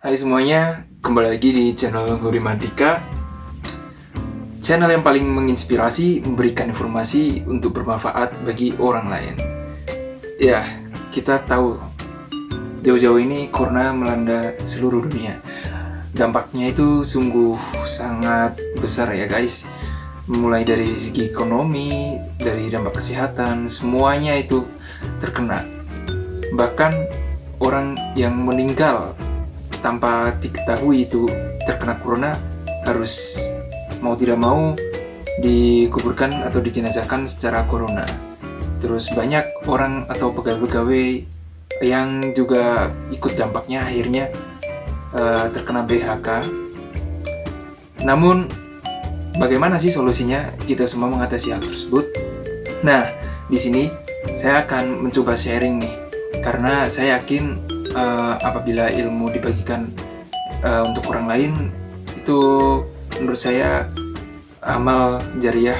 Hai semuanya, kembali lagi di channel Huri Mardika, channel yang paling menginspirasi, memberikan informasi untuk bermanfaat bagi orang lain. Ya, kita tahu jauh-jauh ini corona melanda seluruh dunia. Dampaknya itu sungguh sangat besar ya guys. Mulai dari segi ekonomi, dari dampak kesehatan, semuanya itu terkena. Bahkan orang yang meninggal tanpa diketahui itu terkena corona harus mau tidak mau dikuburkan atau dijenazahkan secara corona. Terus banyak orang atau pegawai-pegawai yang juga ikut dampaknya akhirnya terkena PHK. Namun bagaimana sih solusinya kita semua mengatasi hal tersebut? Nah, di sini saya akan mencoba sharing nih, karena saya yakin apabila ilmu dibagikan untuk orang lain itu menurut saya amal jariah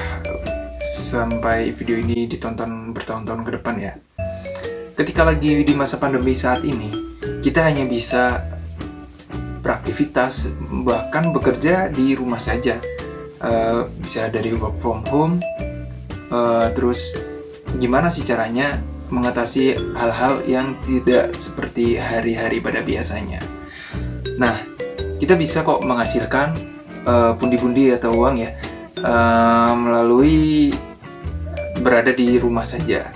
sampai video ini ditonton bertahun-tahun ke depan ya. Ketika lagi di masa pandemi saat ini, kita hanya bisa beraktivitas bahkan bekerja di rumah saja, bisa dari work from home. Terus gimana sih caranya mengatasi hal-hal yang tidak seperti hari-hari pada biasanya. Nah, kita bisa kok menghasilkan pundi-pundi atau uang ya melalui berada di rumah saja.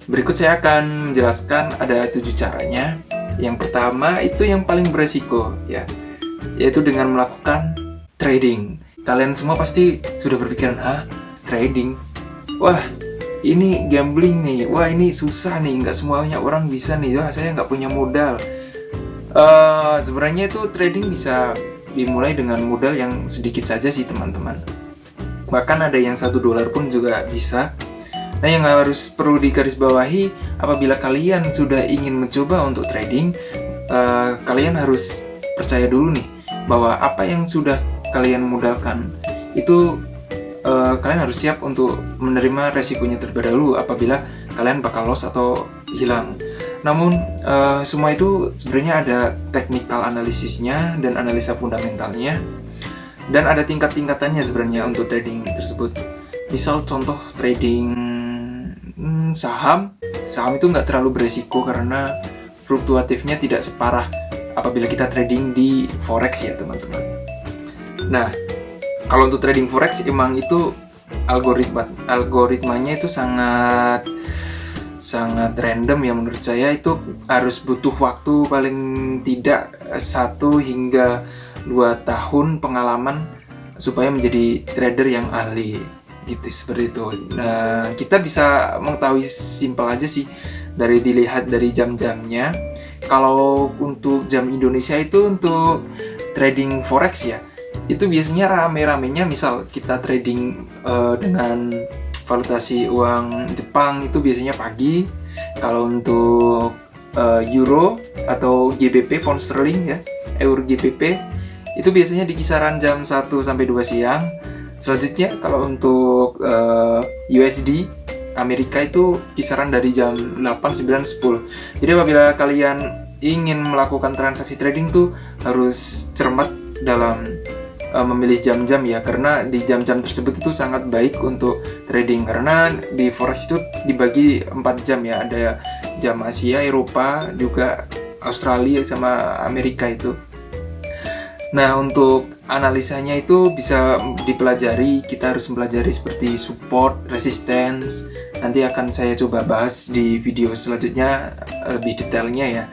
Berikut saya akan menjelaskan ada 7 caranya. Yang pertama itu yang paling beresiko ya, yaitu dengan melakukan trading. Kalian semua pasti sudah berpikiran, trading? Wah, ini gambling nih, wah ini susah nih, nggak semuanya orang bisa nih, wah saya nggak punya modal. Sebenarnya itu trading bisa dimulai dengan modal yang sedikit saja sih teman-teman. Bahkan ada yang $1 pun juga bisa. Nah, yang harus perlu digarisbawahi apabila kalian sudah ingin mencoba untuk trading, kalian harus percaya dulu nih bahwa apa yang sudah kalian modalkan itu kalian harus siap untuk menerima resikonya terlebih dahulu apabila kalian bakal loss atau hilang. Namun semua itu sebenarnya ada technical analisisnya dan analisa fundamentalnya, dan ada tingkat-tingkatannya sebenarnya untuk trading tersebut. Misal contoh trading saham itu nggak terlalu beresiko karena fluktuatifnya tidak separah apabila kita trading di forex ya teman-teman. Nah, kalau untuk trading forex emang itu algoritmanya itu sangat random ya, menurut saya itu harus butuh waktu paling tidak 1 hingga 2 tahun pengalaman supaya menjadi trader yang ahli gitu, seperti itu. Nah, kita bisa mengetahui simpel aja sih dari dilihat dari jam-jamnya. Kalau untuk jam Indonesia itu untuk trading forex ya, itu biasanya rame-ramenya misal kita trading dengan valutasi uang Jepang itu biasanya pagi. Kalau untuk euro atau GBP pound sterling ya, euro GBP itu biasanya di kisaran jam 1 sampai 2 siang. Selanjutnya kalau untuk USD Amerika itu kisaran dari jam 8, 9, 10. Jadi apabila kalian ingin melakukan transaksi trading tuh harus cermat dalam memilih jam-jam ya, karena di jam-jam tersebut itu sangat baik untuk trading, karena di forex itu dibagi 4 jam ya, ada jam Asia, Eropa, juga Australia sama Amerika itu. Nah, untuk analisanya itu bisa dipelajari, kita harus mempelajari seperti support, resistance. Nanti akan saya coba bahas di video selanjutnya lebih detailnya ya.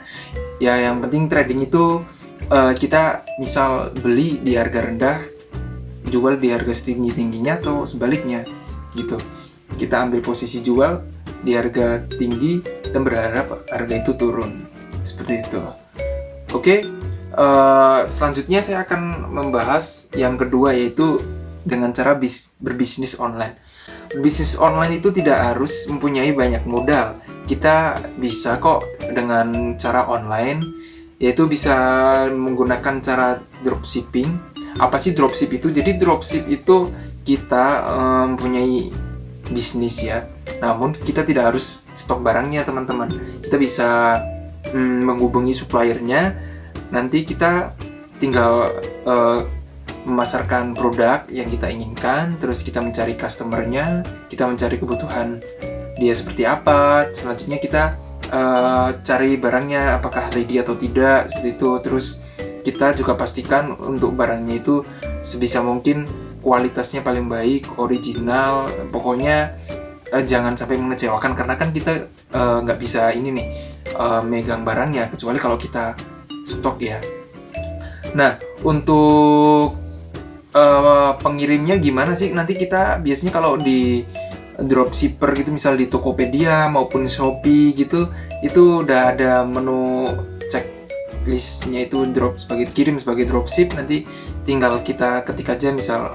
Ya, yang penting trading itu kita misal beli di harga rendah, jual di harga setinggi-tingginya atau sebaliknya gitu. Kita ambil posisi jual di harga tinggi dan berharap harga itu turun, seperti itu. Oke, selanjutnya saya akan membahas yang kedua, yaitu dengan cara berbisnis online. Bisnis online itu tidak harus mempunyai banyak modal. Kita bisa kok dengan cara online, yaitu bisa menggunakan cara dropshipping. Apa sih dropship itu? Jadi dropship itu kita mempunyai bisnis ya, namun kita tidak harus stok barangnya teman-teman. Kita bisa menghubungi suppliernya. nanti kita tinggal memasarkan produk yang kita inginkan, terus kita mencari customernya, kita mencari kebutuhan dia seperti apa, selanjutnya kita cari barangnya apakah ready atau tidak, seperti itu. Terus kita juga pastikan untuk barangnya itu sebisa mungkin kualitasnya paling baik, original, pokoknya jangan sampai mengecewakan, karena kan kita nggak bisa ini nih megang barangnya kecuali kalau kita stok ya. Nah, untuk pengirimnya gimana sih? Nanti kita biasanya kalau di dropshipper gitu, misal di Tokopedia maupun Shopee gitu, itu udah ada menu checklistnya itu kirim sebagai dropship. Nanti tinggal kita ketik aja misal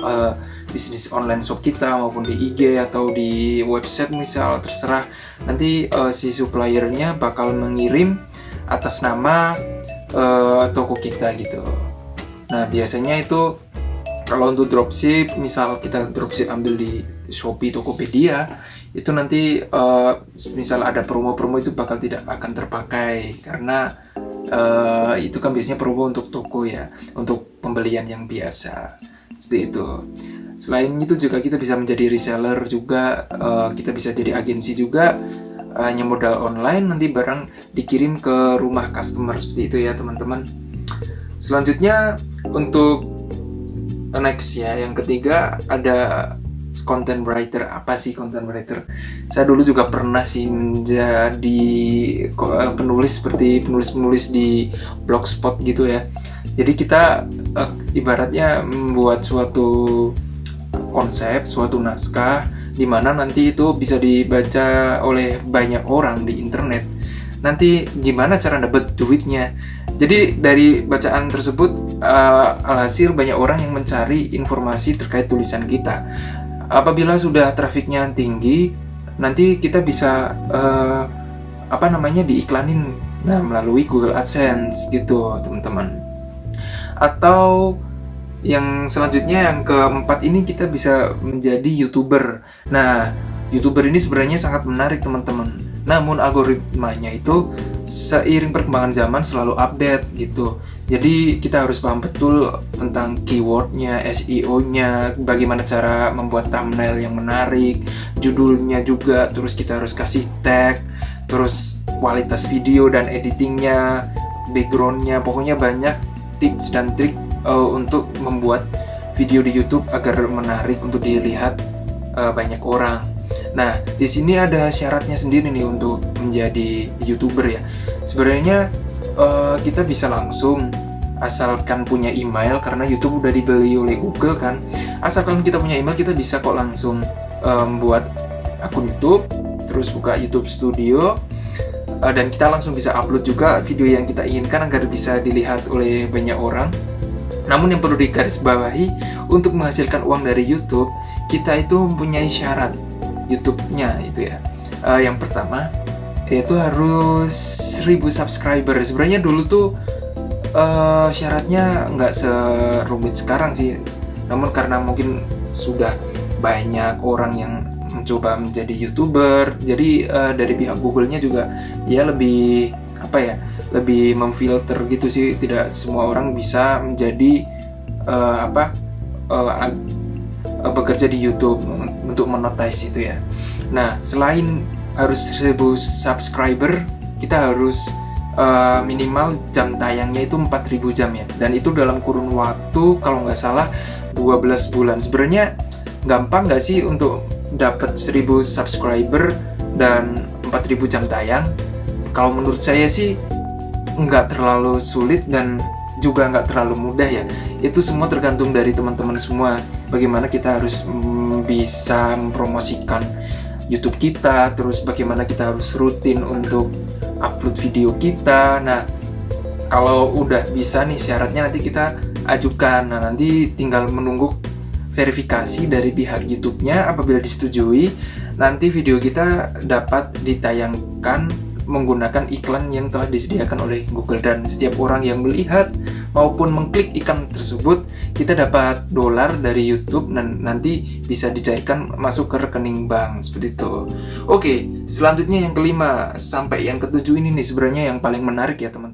bisnis online shop kita maupun di IG atau di website misal, terserah. Nanti si suppliernya bakal mengirim atas nama toko kita gitu. Nah, biasanya itu kalau untuk dropship, misal kita dropship ambil di Shopee, Tokopedia, itu nanti misal ada promo-promo itu bakal tidak akan terpakai, karena itu kan biasanya promo untuk toko ya, untuk pembelian yang biasa, seperti itu. Selain itu juga kita bisa menjadi reseller juga, kita bisa jadi agensi juga, hanya modal online, nanti barang dikirim ke rumah customer, seperti itu ya teman-teman. Selanjutnya untuk next ya, yang ketiga ada content writer. Apa sih content writer? Saya dulu juga pernah sih menjadi penulis, seperti penulis di blogspot gitu ya. Jadi kita ibaratnya membuat suatu konsep, suatu naskah di mana nanti itu bisa dibaca oleh banyak orang di internet. Nanti gimana cara dapat duitnya? Jadi dari bacaan tersebut alhasil banyak orang yang mencari informasi terkait tulisan kita. Apabila sudah trafiknya tinggi, nanti kita bisa diiklanin melalui Google AdSense gitu teman-teman. Atau yang selanjutnya, yang keempat ini, kita bisa menjadi YouTuber. Nah, YouTuber ini sebenarnya sangat menarik teman-teman. Namun algoritmanya itu seiring perkembangan zaman selalu update gitu. Jadi kita harus paham betul tentang keywordnya, SEO-nya, bagaimana cara membuat thumbnail yang menarik, judulnya juga, terus kita harus kasih tag, terus kualitas video dan editingnya, background-nya, pokoknya banyak tips dan trik untuk membuat video di YouTube agar menarik untuk dilihat banyak orang. Nah, di sini ada syaratnya sendiri nih untuk menjadi YouTuber ya. Sebenarnya kita bisa langsung, asalkan punya email, karena YouTube udah dibeli oleh Google kan. Asalkan kita punya email, kita bisa kok langsung buat akun YouTube, terus buka YouTube Studio, dan kita langsung bisa upload juga video yang kita inginkan agar bisa dilihat oleh banyak orang. Namun yang perlu digarisbawahi, untuk menghasilkan uang dari YouTube, kita itu mempunyai syarat YouTube-nya itu ya. Yang pertama yaitu harus 1000 subscriber. Sebenarnya dulu tuh syaratnya nggak serumit sekarang sih. Namun karena mungkin sudah banyak orang yang mencoba menjadi YouTuber, jadi dari pihak Google-nya juga ya lebih lebih memfilter gitu sih. Tidak semua orang bisa menjadi bekerja di YouTube untuk monetize itu ya. Nah, selain harus 1000 subscriber, kita harus minimal jam tayangnya itu 4000 jam ya. Dan itu dalam kurun waktu kalau nggak salah 12 bulan. Sebenarnya gampang nggak sih untuk dapat 1000 subscriber dan 4000 jam tayang? Kalau menurut saya sih nggak terlalu sulit dan juga nggak terlalu mudah ya. Itu semua tergantung dari teman-teman semua. Bagaimana kita harus bisa mempromosikan YouTube kita, terus bagaimana kita harus rutin untuk upload video kita. Nah, kalau udah bisa nih syaratnya, nanti kita ajukan. Nah, nanti tinggal menunggu verifikasi dari pihak YouTube-nya. Apabila disetujui, nanti video kita dapat ditayangkan menggunakan iklan yang telah disediakan oleh Google, dan setiap orang yang melihat maupun mengklik iklan tersebut, kita dapat dolar dari YouTube dan nanti bisa dicairkan masuk ke rekening bank, seperti itu. Oke, selanjutnya yang kelima sampai yang ketujuh ini nih sebenarnya yang paling menarik ya teman-teman.